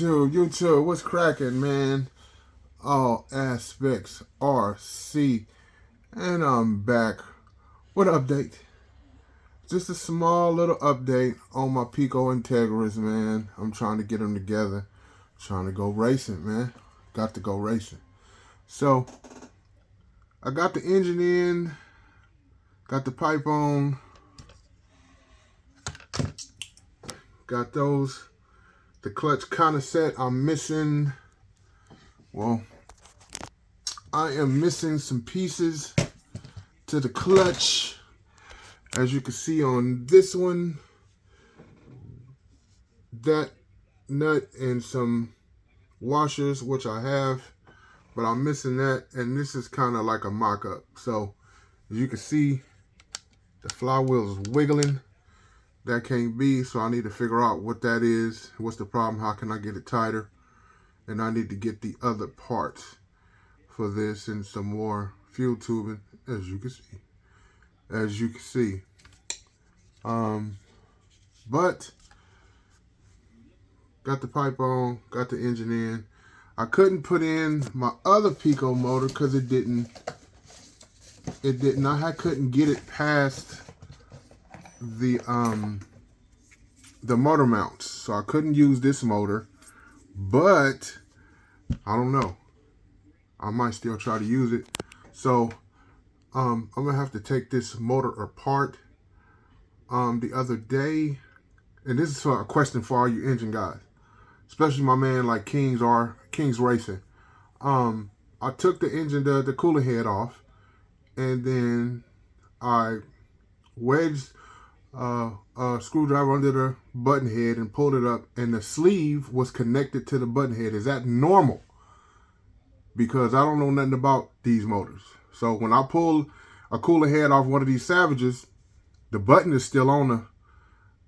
YouTube, what's cracking, man? All aspects RC, and I'm back with an update. Just a small little update on my Pico Integras, man. I'm trying to get them together. Trying to go racing, man. Got to go racing. So, I got the engine in, got the pipe on, got the clutch kind of set. I'm missing, well, I am missing some pieces to the clutch. As you can see on this one, that nut and some washers, which I have, but I'm missing that, and this is kind of like a mock-up. So as you can see, the flywheel is wiggling. That can't be, so I need to figure out what that is. What's the problem? How can I get it tighter? And I need to get the other parts for this and some more fuel tubing, as you can see. But got the pipe on, got the engine in. I couldn't put in my other Pico motor because it didn't. I couldn't get it past the motor mounts, so I couldn't use this motor. But I don't know. I might still try to use it. So I'm gonna have to take this motor apart. The other day, and this is a question for all you engine guys, especially my man like King's Racing. I took the engine, the cooler head off, and then I wedged a screwdriver under the button head and pulled it up, and the sleeve was connected to the button head. Is that normal? Because I don't know nothing about these motors. So when I pull a cooler head off one of these Savages, the button is still on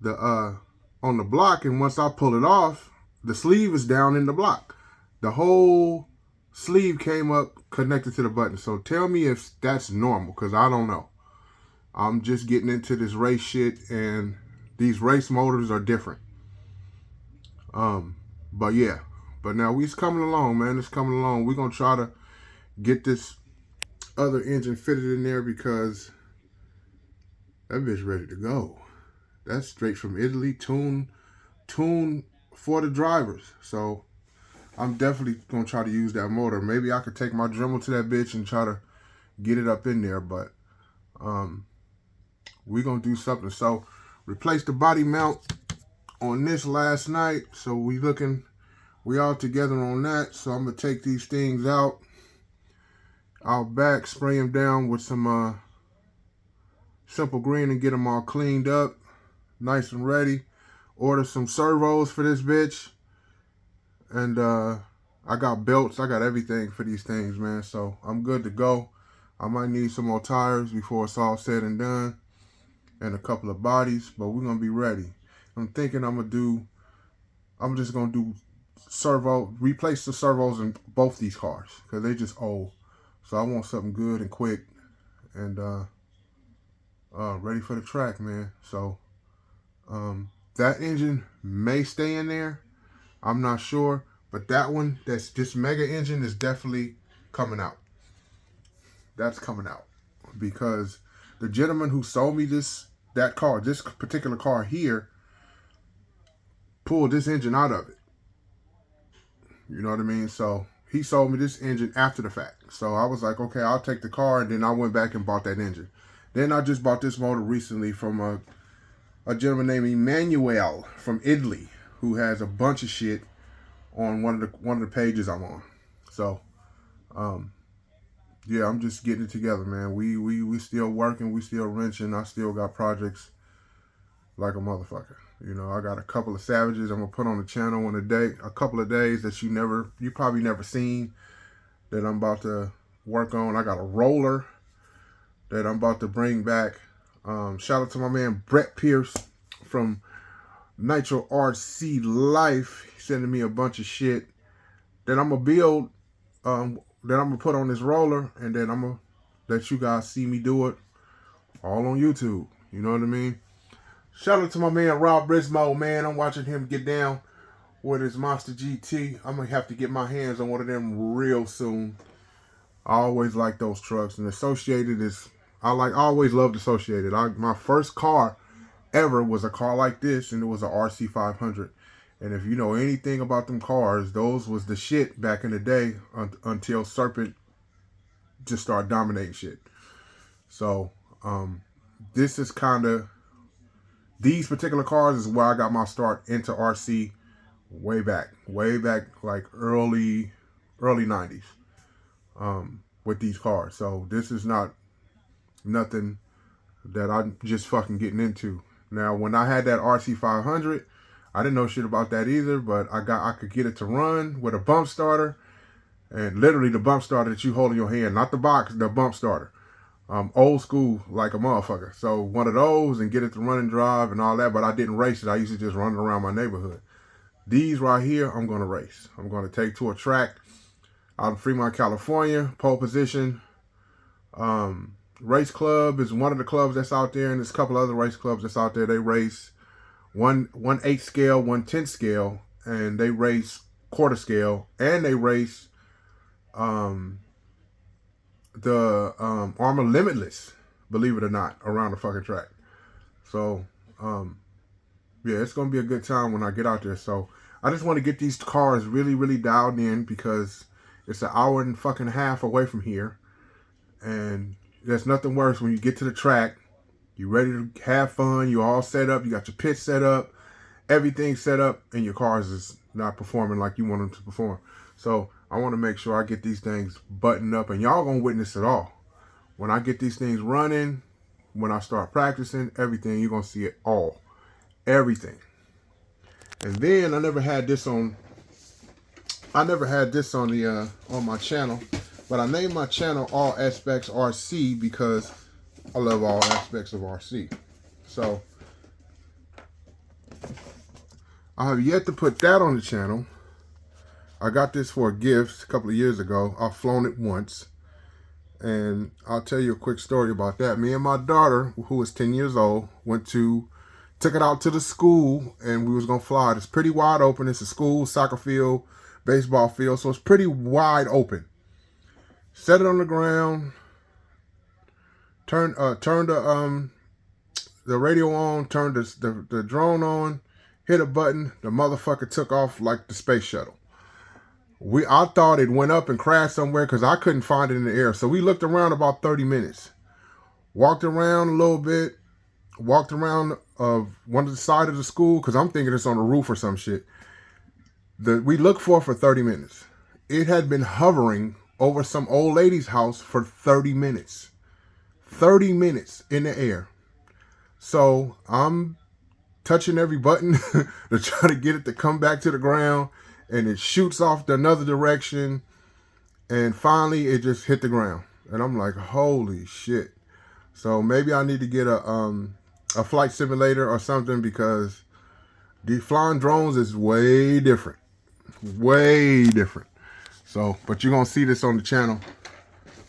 the block, and once I pull it off, the sleeve is down in the block. The whole sleeve came up connected to the button. So tell me if that's normal, because I don't know. I'm just getting into this race shit, and these race motors are different. But yeah. But now we's coming along, man. It's coming along. We're going to try to get this other engine fitted in there because that bitch ready to go. That's straight from Italy, tuned for the drivers. So I'm definitely going to try to use that motor. Maybe I could take my Dremel to that bitch and try to get it up in there. But we're going to do something. So replace the body mount on this last night. So we all together on that. So I'm going to take these things out back, spray them down with some simple green and get them all cleaned up, nice and ready. Order some servos for this bitch. And I got belts, I got everything for these things, man. So I'm good to go. I might need some more tires before it's all said and done, and a couple of bodies, but we're going to be ready. I'm thinking I'm just going to do replace the servos in both these cars because they just old. So I want something good and quick and ready for the track, man. So that engine may stay in there. I'm not sure, but that one, this mega engine is definitely coming out. That's coming out because the gentleman who sold me this particular car here, pulled this engine out of it. You know what I mean? So he sold me this engine after the fact. So I was like, okay, I'll take the car, and then I went back and bought that engine. Then I just bought this motor recently from a gentleman named Emmanuel from Italy, who has a bunch of shit on one of the pages I'm on. So yeah, I'm just getting it together, man. We still working, we still wrenching. I still got projects like a motherfucker. You know, I got a couple of Savages I'm gonna put on the channel in a couple of days that you probably never seen, that I'm about to work on. I got a roller that I'm about to bring back. Shout out to my man Brett Pierce from Nitro RC Life. He's sending me a bunch of shit that I'm gonna build, that I'm gonna put on this roller, and then I'm gonna let you guys see me do it all on YouTube. You know what I mean? Shout out to my man Rob Brismo, man. I'm watching him get down with his Monster GT. I'm gonna have to get my hands on one of them real soon. I always like those trucks, and Associated is I always loved Associated. My first car ever was a car like this, and it was a RC 500. And if you know anything about them cars, those was the shit back in the day until Serpent just started dominating shit. So this is kind of, these particular cars is where I got my start into RC way back, like early 90s with these cars. So this is not nothing that I'm just fucking getting into. Now, when I had that RC 500, I didn't know shit about that either, but I could get it to run with a bump starter, and literally the bump starter that you hold in your hand, not the box, the bump starter. Old school like a motherfucker. So one of those and get it to run and drive and all that, but I didn't race it. I used to just run it around my neighborhood. These right here, I'm going to race. I'm going to take to a track out in Fremont, California, pole position. Race Club is one of the clubs that's out there, and there's a couple other race clubs that's out there. They race one 8 scale, 1 10 scale, and they race quarter scale, and they race the Armor Limitless, believe it or not, around the fucking track. So yeah, it's gonna be a good time when I get out there. So I just want to get these cars really, really dialed in, because it's an hour and fucking half away from here, and there's nothing worse when you get to the track, you're ready to have fun, you're all set up, you got your pitch set up, everything set up, and your cars is not performing like you want them to perform. So I want to make sure I get these things buttoned up, and y'all gonna witness it all. When I get these things running, when I start practicing, everything, you're gonna see it all. Everything. And then I never had this on the on my channel, but I named my channel All Aspects RC because I love all aspects of RC. So I have yet to put that on the channel. I got this for a gift a couple of years ago. I've flown it once, and I'll tell you a quick story about that. Me and my daughter, who was 10 years old, took it out to the school, and we was gonna fly it. It's pretty wide open. It's a school, soccer field, baseball field, so it's pretty wide open. Set it on the ground, turn the radio on, turned the drone on, hit a button, the motherfucker took off like the space shuttle. I thought it went up and crashed somewhere because I couldn't find it in the air. So we looked around about 30 minutes. Walked around a little bit. Walked around one of the side of the school, because I'm thinking it's on the roof or some shit. We looked for 30 minutes. It had been hovering over some old lady's house for 30 minutes. 30 minutes in the air. So I'm touching every button to try to get it to come back to the ground, and it shoots off to another direction, and finally it just hit the ground. And I'm like, holy shit. So maybe I need to get a flight simulator or something, because the flying drones is way different. Way different. So, but you're going to see this on the channel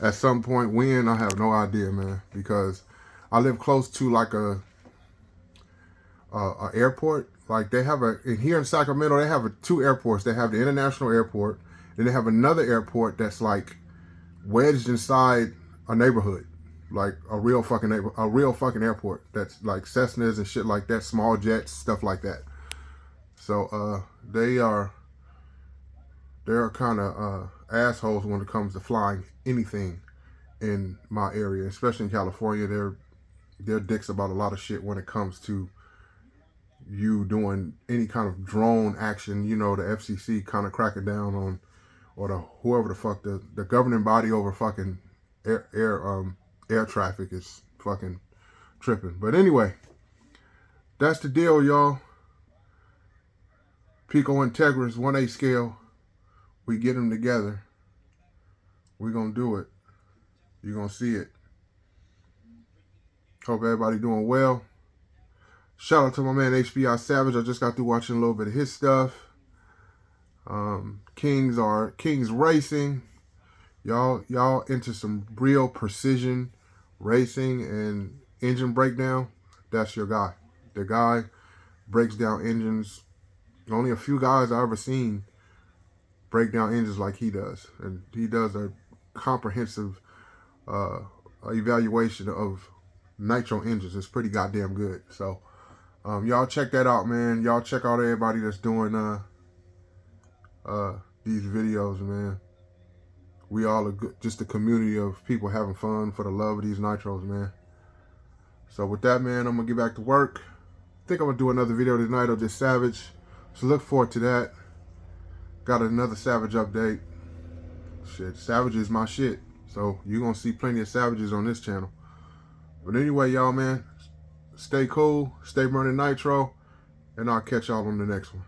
at some point. When, I have no idea, man, because I live close to like a airport. Like they have here in Sacramento, they have 2 airports. They have the international airport, and they have another airport that's like wedged inside a neighborhood, like a real fucking airport. That's like Cessnas and shit like that, small jets, stuff like that. So they're kind of assholes when it comes to flying anything in my area, especially in California. They're dicks about a lot of shit when it comes to you doing any kind of drone action. You know, the FCC kind of cracking down on, or whoever the fuck the governing body over fucking air traffic is fucking tripping. But anyway, that's the deal, y'all. Picco Integras 1/8 scale. We get them together. We're gonna do it. You're gonna see it. Hope everybody doing well. Shout out to my man HBI Savage. I just got through watching a little bit of his stuff. Kings Racing. Y'all into some real precision racing and engine breakdown. That's your guy. The guy breaks down engines Only a few guys I ever seen break down engines like he does, and he does a comprehensive evaluation of nitro engines. It's pretty goddamn good. So y'all check that out, man. Y'all check out everybody that's doing these videos, man. We all are good, just a community of people having fun for the love of these nitros, man. So with that, man, I'm gonna get back to work. I think I'm gonna do another video tonight of this Savage, so look forward to that. Got another Savage update. Shit, Savage is my shit, so you're gonna see plenty of Savages on this channel. But anyway, y'all, man, stay cool, stay burning nitro, and I'll catch y'all on the next one.